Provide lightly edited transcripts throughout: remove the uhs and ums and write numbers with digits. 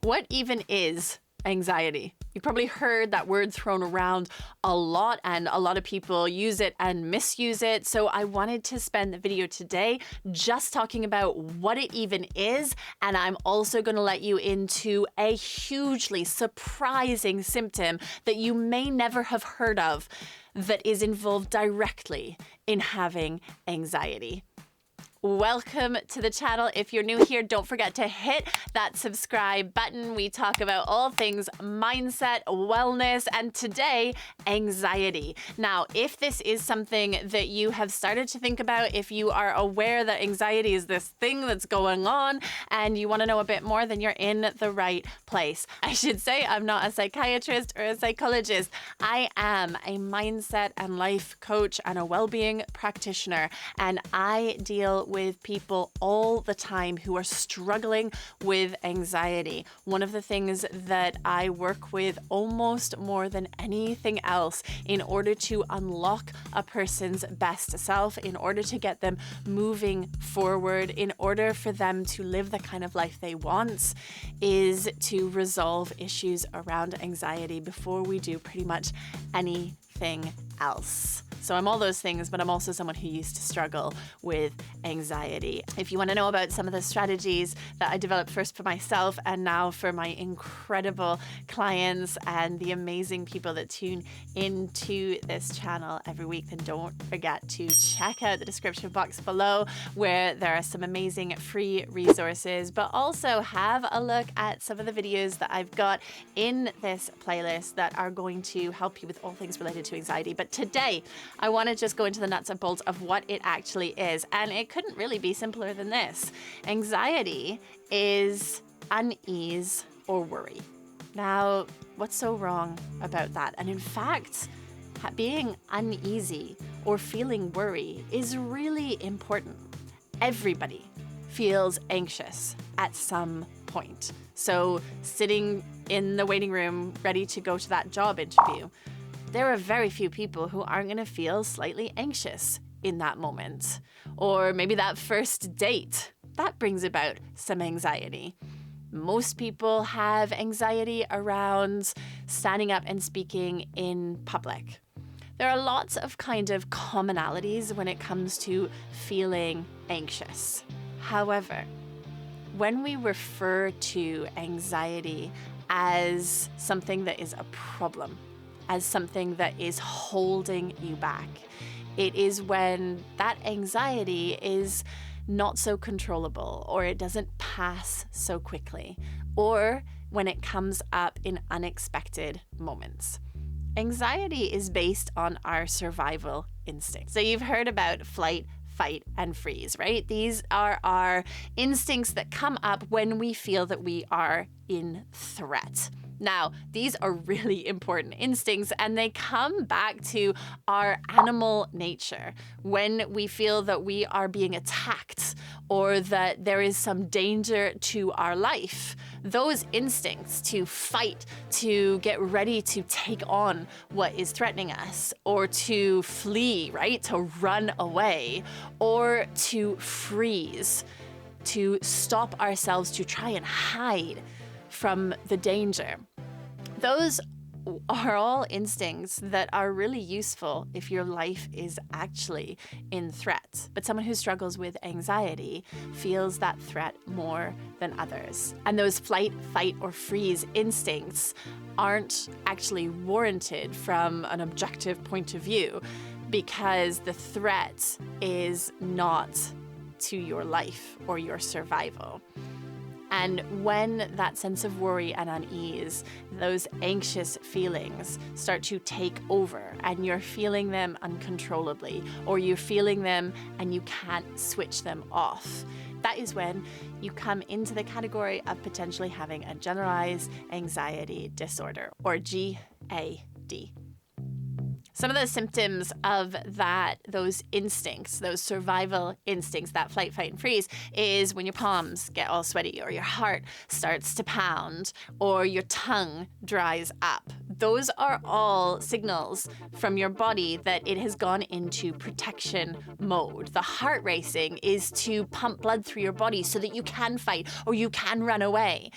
What even is anxiety? You've probably heard that word thrown around a lot, and a lot of people use it and misuse it. So I wanted to spend the video today just talking about what it even is. And I'm also going to let you into a hugely surprising symptom that you may never have heard of that is involved directly in having anxiety. Welcome to the channel. If you're new here, don't forget to hit that subscribe button. We talk about all things mindset, wellness, and today, anxiety. Now, if this is something that you have started to think about, if you are aware that anxiety is this thing that's going on and you want to know a bit more, then you're in the right place. I should say I'm not a psychiatrist or a psychologist. I am a mindset and life coach and a well-being practitioner, and I deal with people all the time who are struggling with anxiety. One of the things that I work with almost more than anything else in order to unlock a person's best self, in order to get them moving forward, in order for them to live the kind of life they want, is to resolve issues around anxiety before we do pretty much anything else. So I'm all those things, but I'm also someone who used to struggle with anxiety. If you want to know about some of the strategies that I developed first for myself and now for my incredible clients and the amazing people that tune into this channel every week, then don't forget to check out the description box below where there are some amazing free resources, but also have a look at some of the videos that I've got in this playlist that are going to help you with all things related to anxiety. But today, I want to just go into the nuts and bolts of what it actually is. And it couldn't really be simpler than this. Anxiety is unease or worry. Now, what's so wrong about that? And in fact, being uneasy or feeling worry is really important. Everybody feels anxious at some point. So sitting in the waiting room, ready to go to that job interview, there are very few people who aren't going to feel slightly anxious in that moment. Or maybe that first date, that brings about some anxiety. Most people have anxiety around standing up and speaking in public. There are lots of kind of commonalities when it comes to feeling anxious. However, when we refer to anxiety as something that is a problem, as something that is holding you back, it is when that anxiety is not so controllable, or it doesn't pass so quickly, or when it comes up in unexpected moments. Anxiety is based on our survival instinct. So you've heard about flight, fight, and freeze, right? These are our instincts that come up when we feel that we are in threat. Now, these are really important instincts, and they come back to our animal nature. When we feel that we are being attacked or that there is some danger to our life, those instincts to fight, to get ready to take on what is threatening us, or to flee, right? To run away, or to freeze, to stop ourselves, to try and hide from the danger. Those are all instincts that are really useful if your life is actually in threat. But someone who struggles with anxiety feels that threat more than others. And those flight, fight, or freeze instincts aren't actually warranted from an objective point of view because the threat is not to your life or your survival. And when that sense of worry and unease, those anxious feelings start to take over and you're feeling them uncontrollably, or you're feeling them and you can't switch them off, that is when you come into the category of potentially having a generalized anxiety disorder, or GAD. Some of the symptoms of that, those instincts, those survival instincts, that flight, fight, and freeze, is when your palms get all sweaty, or your heart starts to pound, or your tongue dries up. Those are all signals from your body that it has gone into protection mode. The heart racing is to pump blood through your body so that you can fight or you can run away.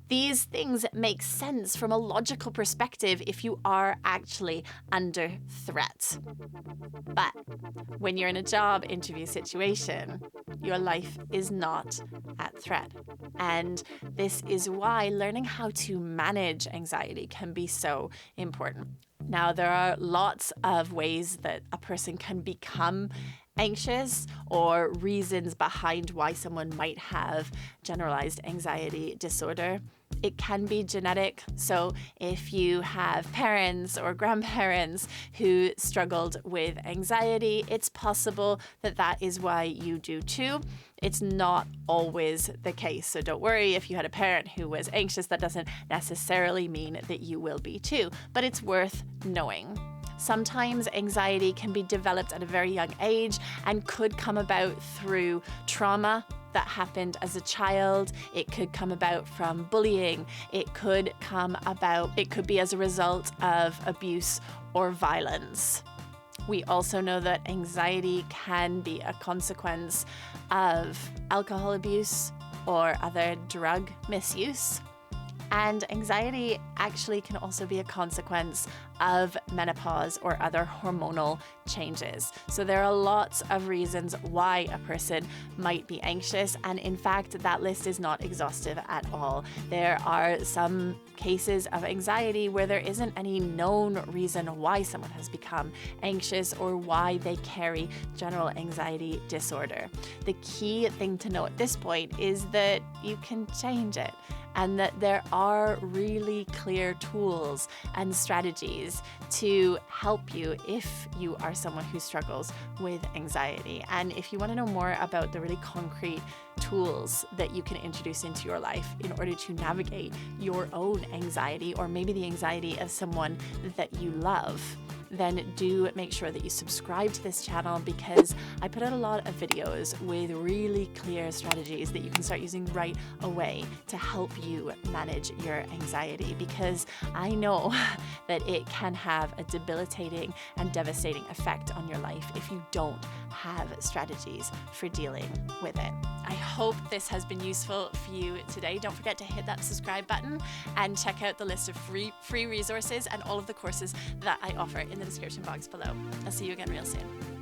These things make sense from a logical perspective if you are actually under threat. But when you're in a job interview situation, your life is not at threat. And this is why learning how to manage anxiety can be so important. Now, there are lots of ways that a person can become anxious or reasons behind why someone might have generalized anxiety disorder. It can be genetic. So if you have parents or grandparents who struggled with anxiety, it's possible that that is why you do too. It's not always the case. So don't worry if you had a parent who was anxious, that doesn't necessarily mean that you will be too, but it's worth knowing. Sometimes anxiety can be developed at a very young age and could come about through trauma that happened as a child. It could come about from bullying. It could be as a result of abuse or violence. We also know that anxiety can be a consequence of alcohol abuse or other drug misuse. And anxiety actually can also be a consequence of menopause or other hormonal changes. So there are lots of reasons why a person might be anxious. And in fact, that list is not exhaustive at all. There are some cases of anxiety where there isn't any known reason why someone has become anxious or why they carry general anxiety disorder. The key thing to know at this point is that you can change it, and that there are really clear tools and strategies to help you if you are someone who struggles with anxiety. And if you want to know more about the really concrete tools that you can introduce into your life in order to navigate your own anxiety, or maybe the anxiety of someone that you love, then do make sure that you subscribe to this channel, because I put out a lot of videos with really clear strategies that you can start using right away to help you manage your anxiety, because I know that it can have a debilitating and devastating effect on your life if you don't have strategies for dealing with it. I hope this has been useful for you today. Don't forget to hit that subscribe button and check out the list of free resources and all of the courses that I offer in the description box below. I'll see you again real soon.